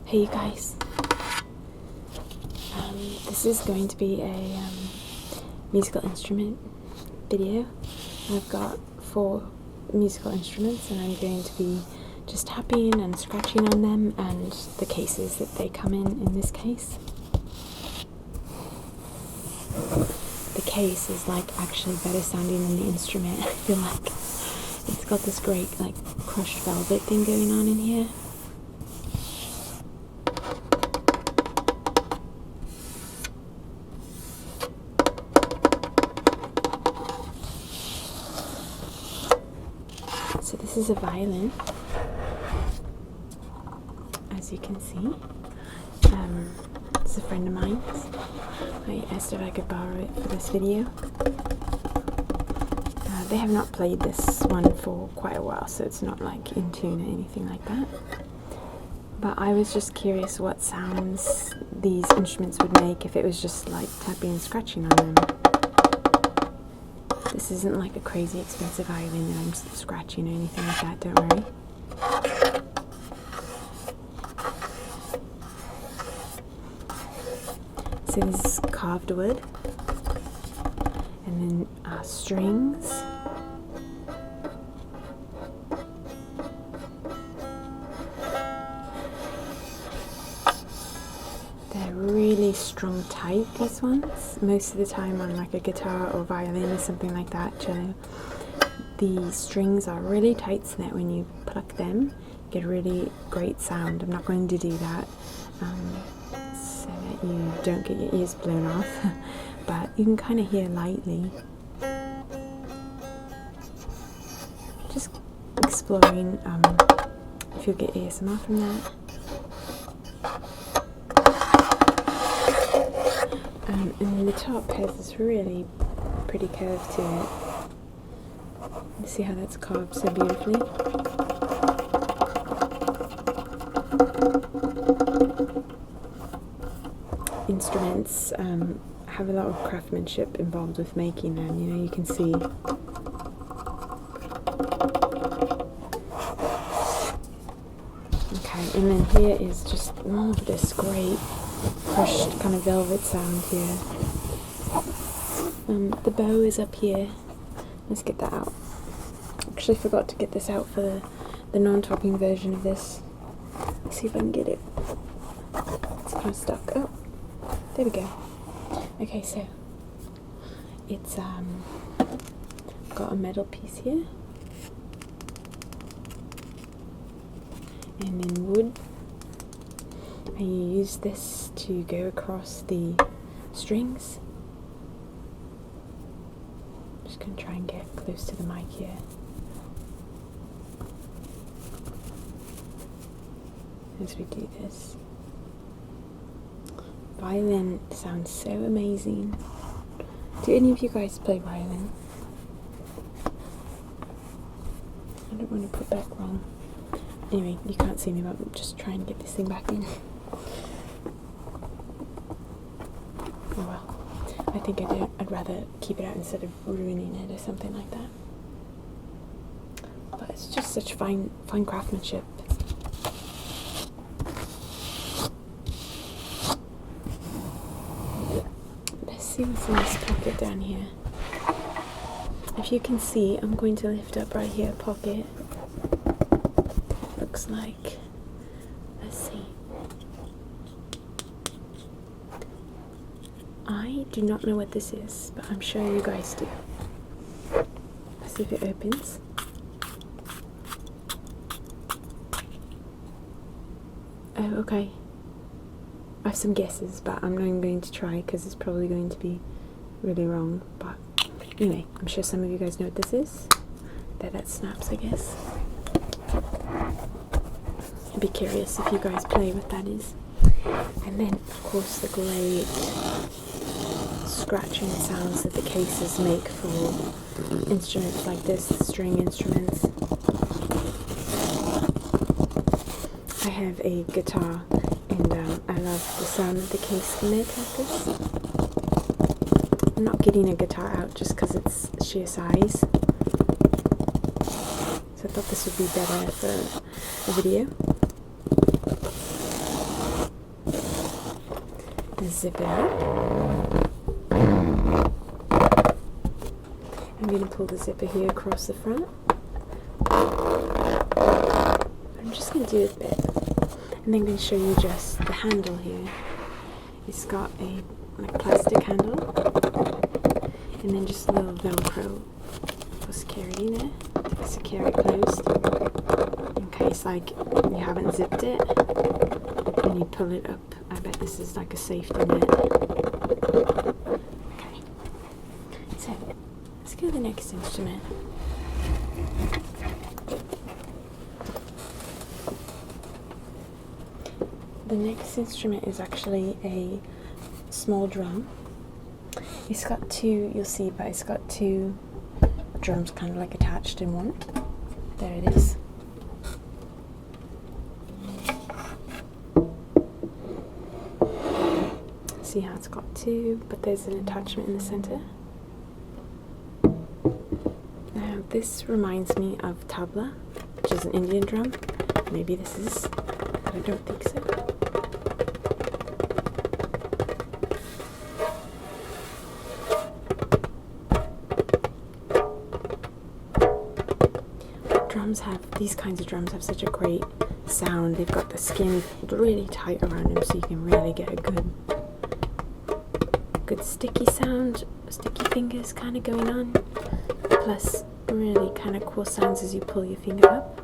Hey you guys, this is going to be a musical instrument video. I've got 4 musical instruments and I'm going to be just tapping and scratching on them and the cases that they come in this case. The case is like actually better sounding than the instrument. I feel like it's got this great like crushed velvet thing going on in here. So this is a violin, as you can see. It's a friend of mine. I asked if I could borrow it for this video. They have not played this one for quite a while, so it's not like in tune or anything like that. But I was just curious what sounds these instruments would make if it was just like tapping and scratching on them. This isn't like a crazy expensive violin that I'm scratching or anything like that, don't worry. So this is carved wood, and then strings. They're really strung tight, these ones. Most of the time on like a guitar or violin or something like that, cello, the strings are really tight so that when you pluck them, you get a really great sound. I'm not going to do that so that you don't get your ears blown off, but you can kind of hear lightly. Just exploring if you'll get ASMR from that. And then the top has this really pretty curve to it. You see how that's carved so beautifully? Instruments have a lot of craftsmanship involved with making them, you know, you can see. Okay, and then here is just more of this great crushed kind of velvet sound here. The bow is up here. Let's get that out. Actually forgot to get this out for the non-topping version of this. Let's see if I can get it. It's kind of stuck. Oh, there we go. Okay, so it's got a metal piece here, and then wood. And you use this to go across the strings. I'm just going to try and get close to the mic here. As we do this. Violin sounds so amazing. Do any of you guys play violin? I don't want to put back wrong. Anyway, you can't see me, but I'm just trying to get this thing back in. Oh well, I think I'd rather keep it out instead of ruining it or something like that. But it's just such fine craftsmanship. Let's see what's in this pocket down here. If you can see, I'm going to lift up right here a pocket. Looks like, let's see. I do not know what this is, but I'm sure you guys do. Let's see if it opens. Oh, okay. I have some guesses, but I'm not even going to try because it's probably going to be really wrong. But anyway, I'm sure some of you guys know what this is. That snaps, I guess. I'd be curious if you guys play what that is. And then, of course, the great scratching sounds that the cases make for instruments like this, string instruments. I have a guitar, and I love the sound that the case can make like this. I'm not getting a guitar out just because it's sheer size. So I thought this would be better for a video. zip it up. I'm going to pull the zipper here across the front. I'm just going to do a bit, and then I'm going to show you just the handle here. It's got a plastic handle, and then just a little Velcro for security there, to secure it closed, in case like you haven't zipped it and you pull it up. I bet this is like a safety net. Okay, so let's go to the next instrument. The next instrument is actually a small drum. It's got two, you'll see, but it's got two drums kind of like attached in one. There it is. See how it's got two, but there's an attachment in the center. Now this reminds me of tabla, which is an Indian drum. Maybe this is, but I don't think so. These kinds of drums have such a great sound. They've got the skin really tight around them, so you can really get a good sticky sound, sticky fingers kind of going on, plus really kind of cool sounds as you pull your finger up.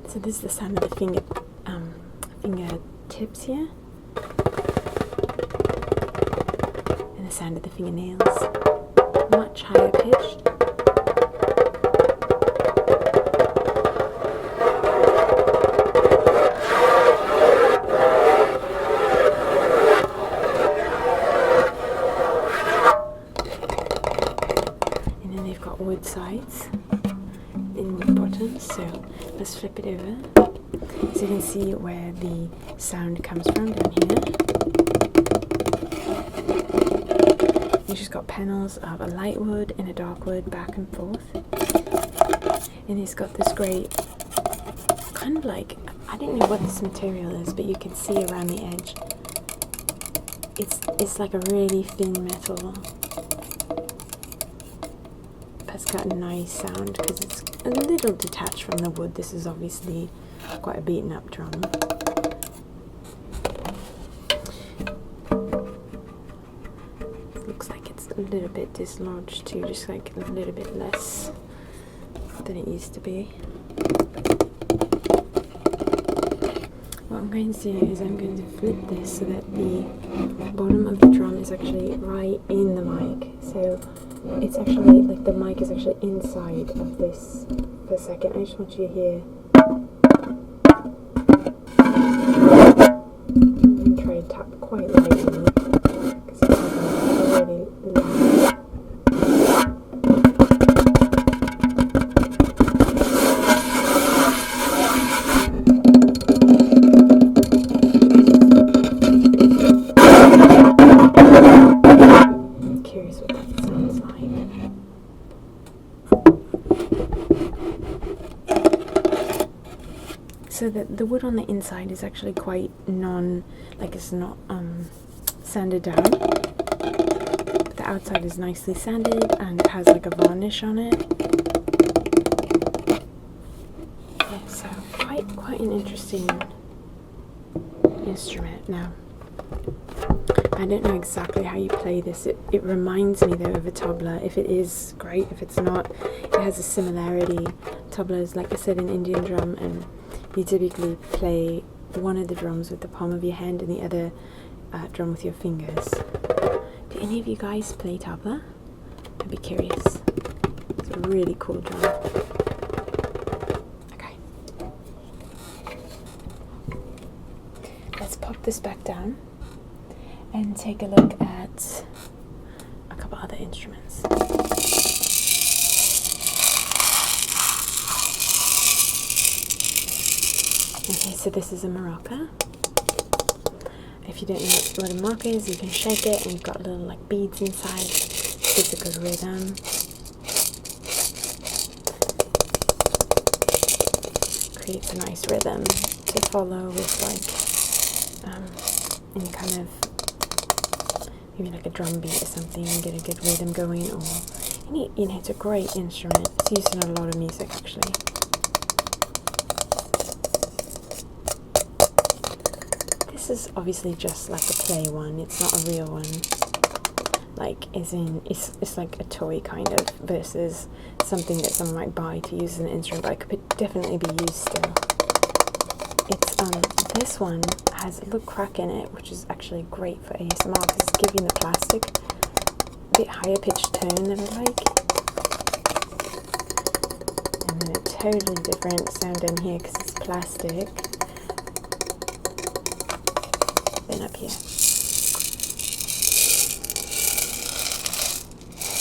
So this is the sound of the finger tips here, and the sound of the fingernails, much higher pitched. And then they've got wood sides in the bottom, so let's flip it over so you can see where the sound comes from down here. You've just got panels of a light wood and a dark wood back and forth, and it's got this great kind of like, I don't know what this material is, but you can see around the edge it's like a really thin metal. It's got a nice sound because it's a little detached from the wood. This is obviously quite a beaten up drum. It looks like it's a little bit dislodged too, just like a little bit less than it used to be. What I'm going to do is I'm going to flip this so that the bottom of the drum is actually right in the mic. So it's actually, like, the mic is actually inside of this for a second. I just want you to hear. And try to tap quite lightly, because it's already loud. I'm curious what that sounds like. So the wood on the inside is actually quite it's not sanded down. But the outside is nicely sanded and it has like a varnish on it. Yeah, so quite an interesting instrument. Now, I don't know exactly how you play this. It reminds me though of a tabla. If it is, great. If it's not, it has a similarity. Tabla is, like I said, an Indian drum, and you typically play one of the drums with the palm of your hand and the other drum with your fingers. Do any of you guys play tabla? I'd be curious. It's a really cool drum. Okay. Let's pop this back down and take a look at a couple other instruments. Okay, so this is a maraca. If you don't know what a maraca is, you can shake it and you've got little like beads inside. Gives a good rhythm. Creates a nice rhythm to follow with like any kind of, maybe like a drum beat or something, and get a good rhythm going. Or any, you know, it's a great instrument. It's used in a lot of music actually. This is obviously just like a play one. It's not a real one. Like, as in, it's like a toy kind of, versus something that someone might buy to use as an instrument, but it could definitely be used still. It's this one has a little crack in it, which is actually great for ASMR because it's giving the plastic a bit higher pitched tone that I like. And then a totally different sound down here because it's plastic. Then up here.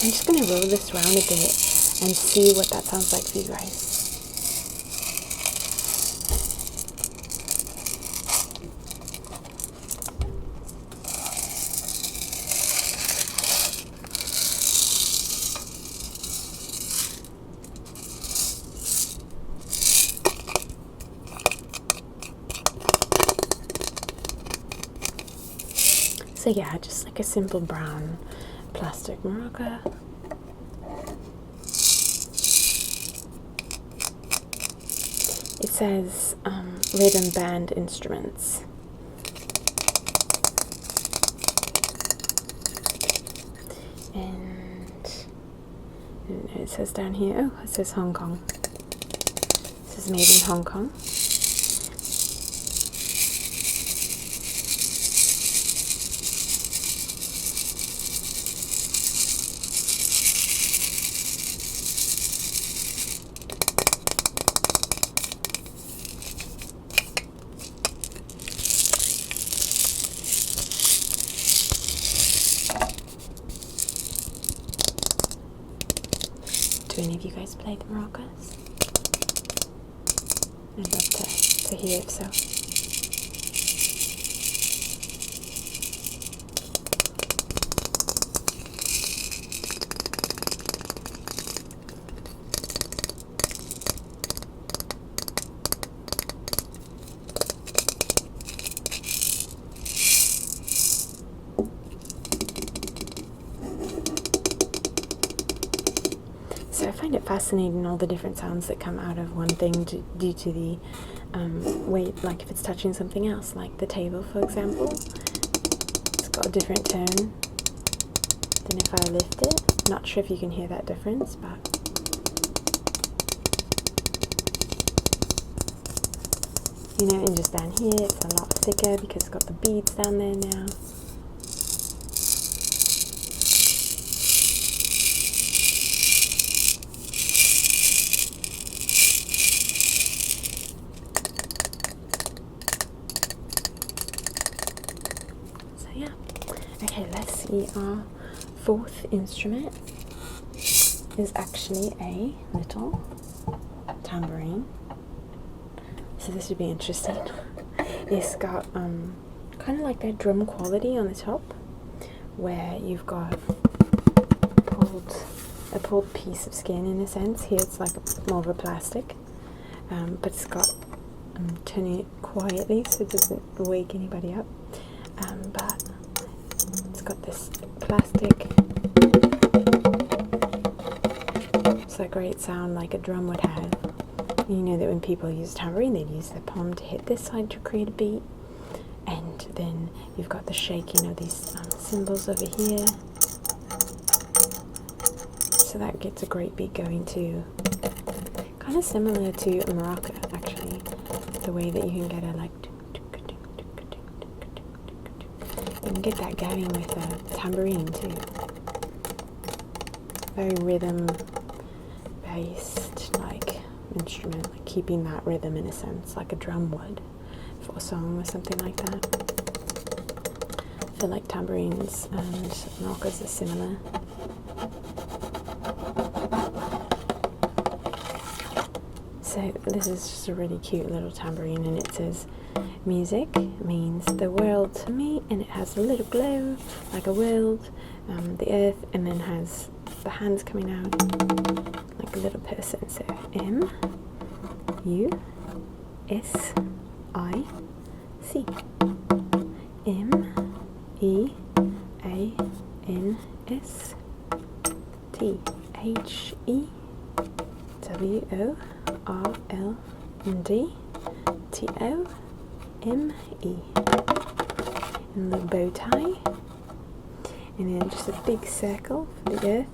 I'm just going to roll this around a bit and see what that sounds like for you guys. So yeah, just like a simple brown plastic maraca. It says rhythm band instruments. And it says down here, oh, it says Hong Kong. This is made in Hong Kong. Do any of you guys play the maracas? I'd love to hear if so. So I find it fascinating, all the different sounds that come out of one thing due to the weight, like if it's touching something else, like the table for example. It's got a different tone than if I lift it. Not sure if you can hear that difference, but you know, and just down here it's a lot thicker because it's got the beads down there now. Yeah. Okay, let's see. Our fourth instrument is actually a little tambourine. So this would be interesting. It's got kind of like that drum quality on the top, where you've got a pulled piece of skin in a sense. Here it's like more of a plastic, but it's got turning it quietly so it doesn't wake anybody up. But it's got this plastic. It's a great sound like a drum would have. You know that when people use tambourine, they'd use their palm to hit this side to create a beat, and then you've got the shaking of these cymbals over here. So that gets a great beat going too. Kind of similar to a maraca, actually, the way that you can get a like. You can get that going with a tambourine too. Very rhythm based like instrument, like keeping that rhythm in a sense, like a drum would for a song or something like that. I feel like tambourines and maracas are similar. So this is just a really cute little tambourine, and it says music means the world to me, and it has a little glow like a world, the earth, and then has the hands coming out like a little person. So M-U-S-I-C, M-E-A-N-S-T-H-E-W-O-R-L-D-T-O-M-E, and the bow tie, and then just a big circle for the earth.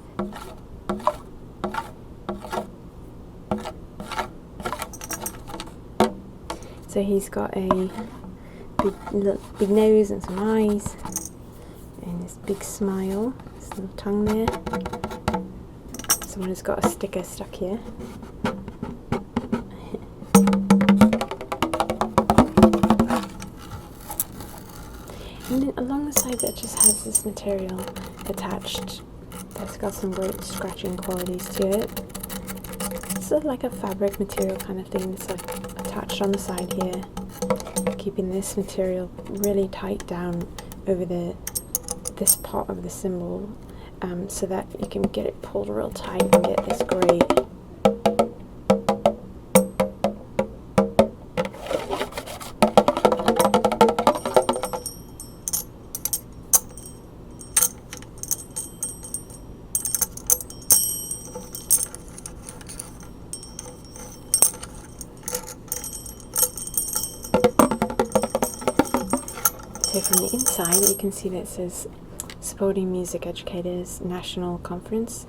So he's got a big nose and some eyes, and this big smile, this little tongue there. Someone has got a sticker stuck here. And then along the side that just has this material attached that's got some great scratching qualities to it. It's sort of like a fabric material kind of thing that's like attached on the side here, keeping this material really tight down over this part of the cymbal, so that you can get it pulled real tight and get this great So from the inside you can see that it says Supporting Music Educators National Conference,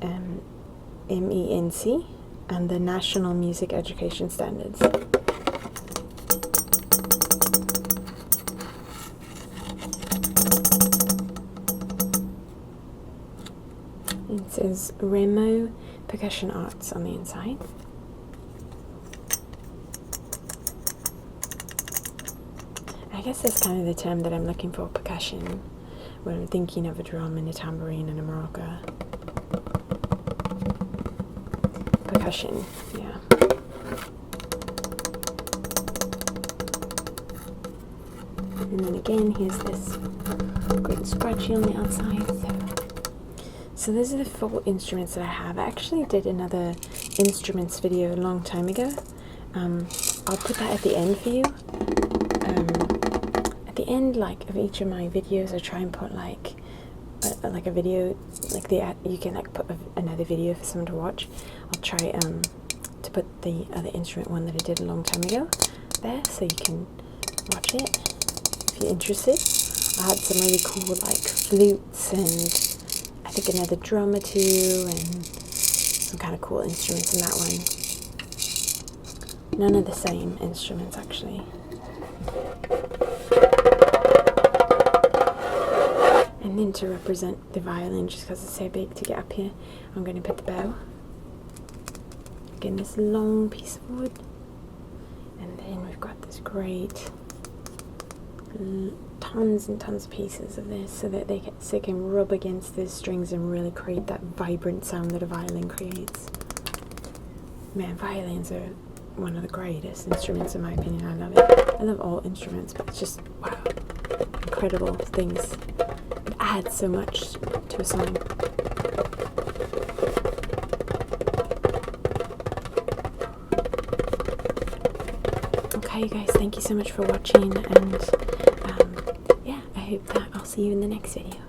MENC, and the National Music Education Standards. It says Remo Percussion Arts on the inside. I guess that's kind of the term that I'm looking for, percussion, when I'm thinking of a drum and a tambourine and a maraca. Percussion, yeah. And then again, here's this great scratchy on the outside. So those are the 4 instruments that I have. I actually did another instruments video a long time ago. I'll put that at the end for you. At the end, like, of each of my videos, I try and put like a video, like you can like put another video for someone to watch. I'll try to put the other instrument one that I did a long time ago there, so you can watch it if you're interested. I had some really cool like flutes and I think another drum or two and some kind of cool instruments in that one. None of the same instruments actually. And then to represent the violin, just because it's so big to get up here, I'm going to put the bow. Again, this long piece of wood. And then we've got this great tons and tons of pieces of this, so that they can rub against the strings and really create that vibrant sound that a violin creates. Man, violins are one of the greatest instruments in my opinion. I love it. I love all instruments, but it's just, wow, incredible things. It adds so much to a song. Okay, you guys, thank you so much for watching, and yeah, I hope that I'll see you in the next video.